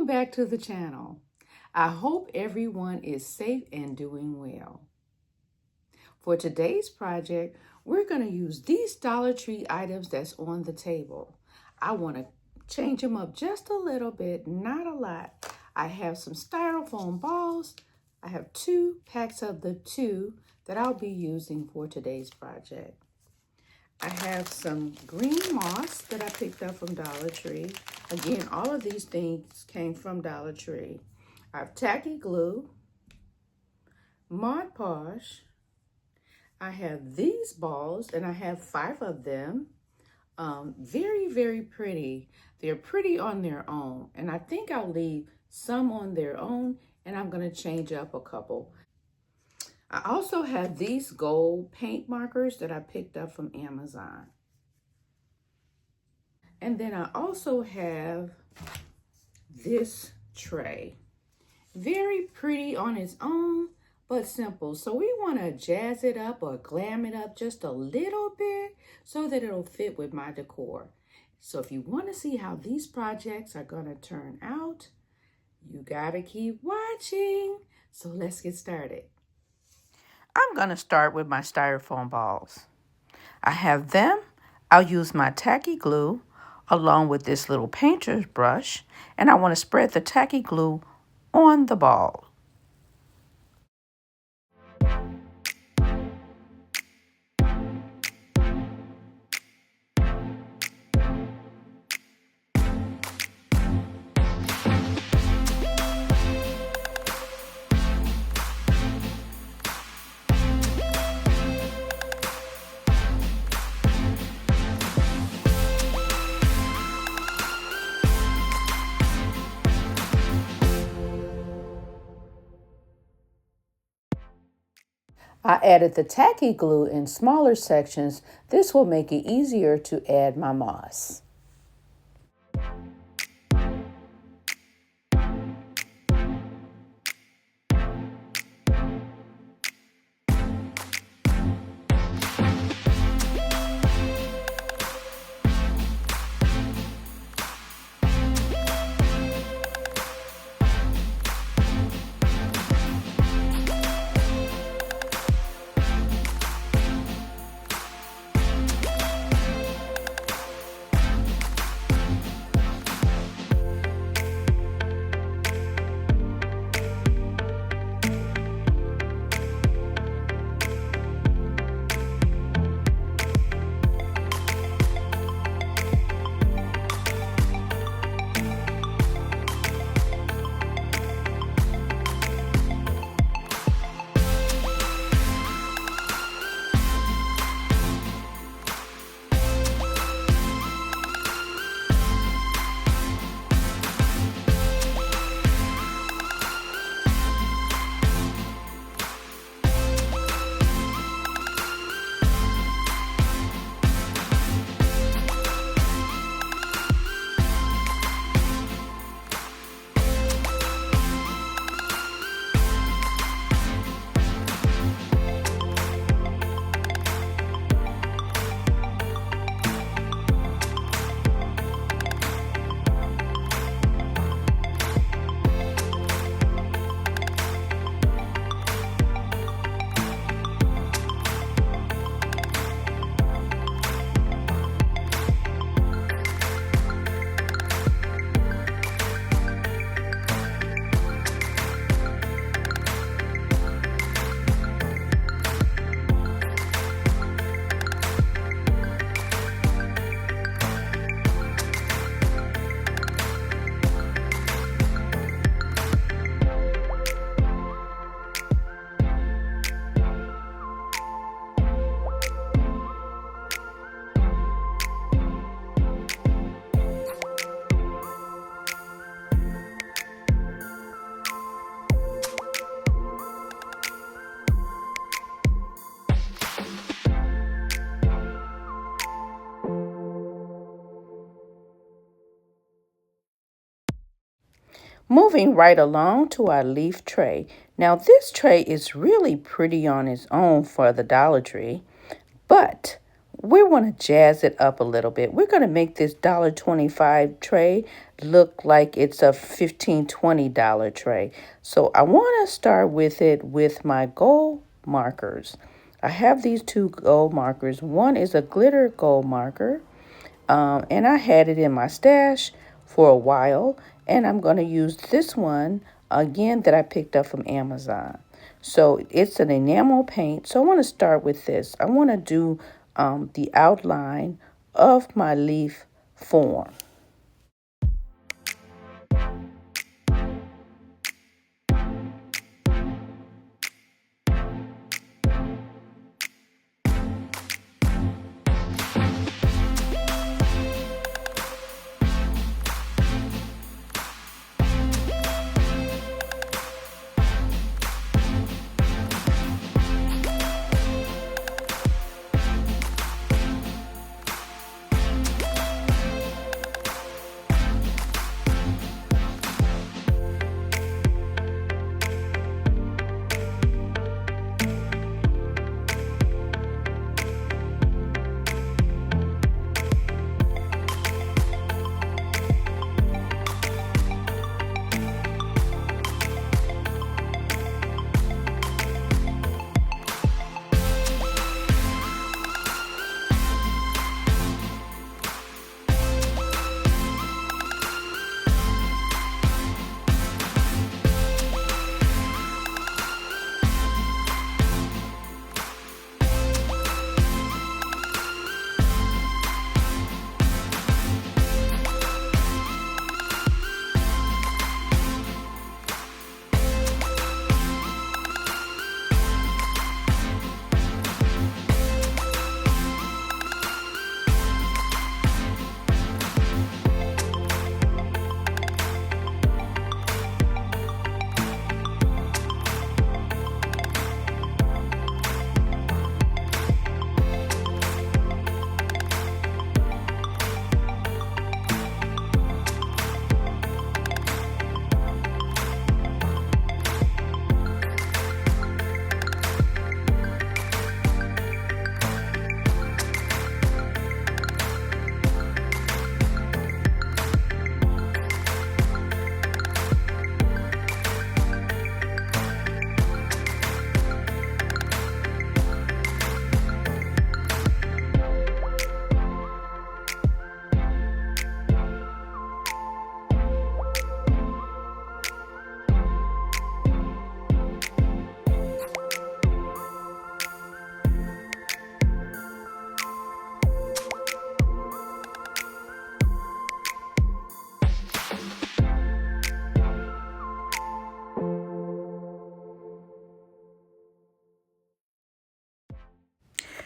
Welcome back to the channel. I hope everyone is safe and doing well. For today's project, we're going to use these Dollar Tree items that's on the table. I want to change them up just a little bit, not a lot. I have some styrofoam balls. I have 2 packs of the 2 that I'll be using for today's project. I have some green moss that I picked up from Dollar Tree. Again, all of these things came from Dollar Tree. I have tacky glue, Mod Podge. I have these balls, and I have 5 of them. Very, very pretty. They're pretty on their own, and I think I'll leave some on their own, and I'm going to change up a couple. I also have these gold paint markers that I picked up from Amazon. And then I also have this tray. Very pretty on its own, but simple. So we want to jazz it up or glam it up just a little bit so that it'll fit with my decor. So if you want to see how these projects are going to turn out, you got to keep watching. So let's get started. I'm going to start with my styrofoam balls. I have them. I'll use my tacky glue along with this little painter's brush, and I want to spread the tacky glue on the ball. I added the tacky glue in smaller sections. This will make it easier to add my moss. Moving right along to our leaf tray. Now this tray is really pretty on its own for the Dollar Tree, but we want to jazz it up a little bit. We're going to make this $1.25 tray look like it's a $15, $20 tray. So I want to start with it with my gold markers. I have these two gold markers. One is a glitter gold marker, and I had it in my stash for a while, and I'm going to use this one again that I picked up from Amazon. So it's an enamel paint. So I want to start with this. I want to do the outline of my leaf form.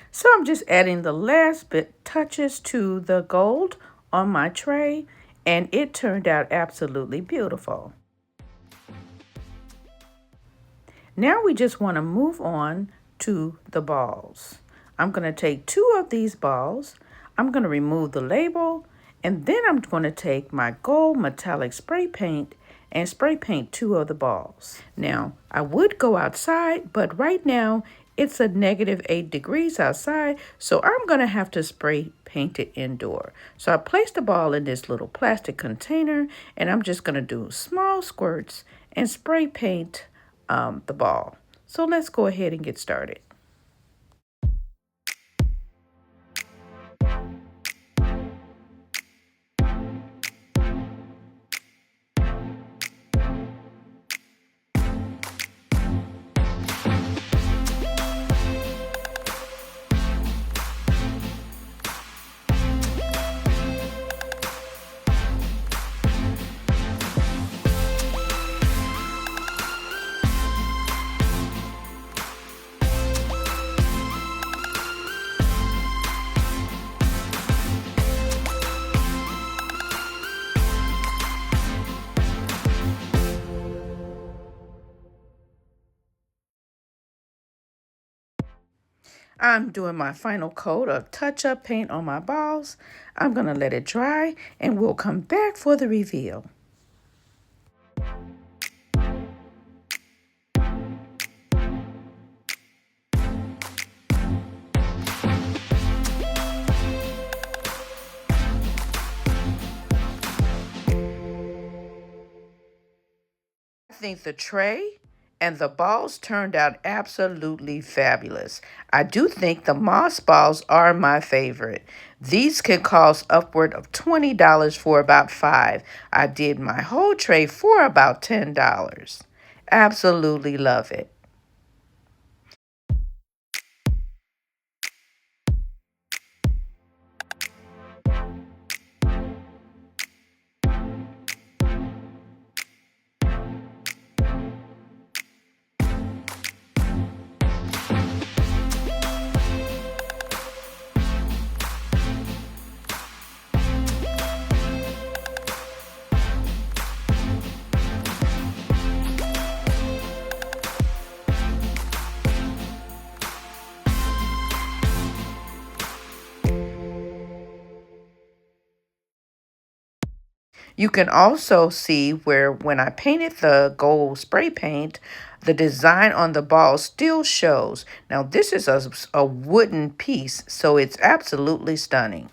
So I'm just adding the last bit touches to the gold on my tray, and it turned out absolutely beautiful. Now we just want to move on to the balls. I'm going to take 2 of these balls. I'm going to remove the label, and then I'm going to take my gold metallic spray paint and spray paint 2 of the balls. Now, I would go outside, but right now it's a -8 degrees outside, so I'm going to have to spray paint it indoor. So I placed the ball in this little plastic container, and I'm just going to do small squirts and spray paint the ball. So let's go ahead and get started. I'm doing my final coat of touch-up paint on my balls. I'm going to let it dry, and we'll come back for the reveal. think the tray and the balls turned out absolutely fabulous. I do think the moss balls are my favorite. These can cost upward of $20 for about 5. I did my whole tray for about $10. Absolutely love it. You can also see where when I painted the gold spray paint, the design on the ball still shows. Now this is a wooden piece, so it's absolutely stunning.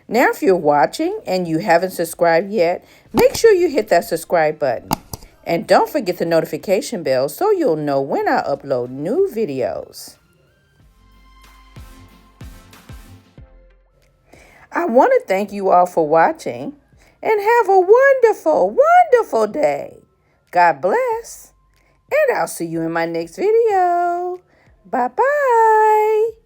Now if you're watching and you haven't subscribed yet, make sure you hit that subscribe button. And don't forget the notification bell so you'll know when I upload new videos. I want to thank you all for watching and have a wonderful, wonderful day. God bless. And I'll see you in my next video. Bye-bye.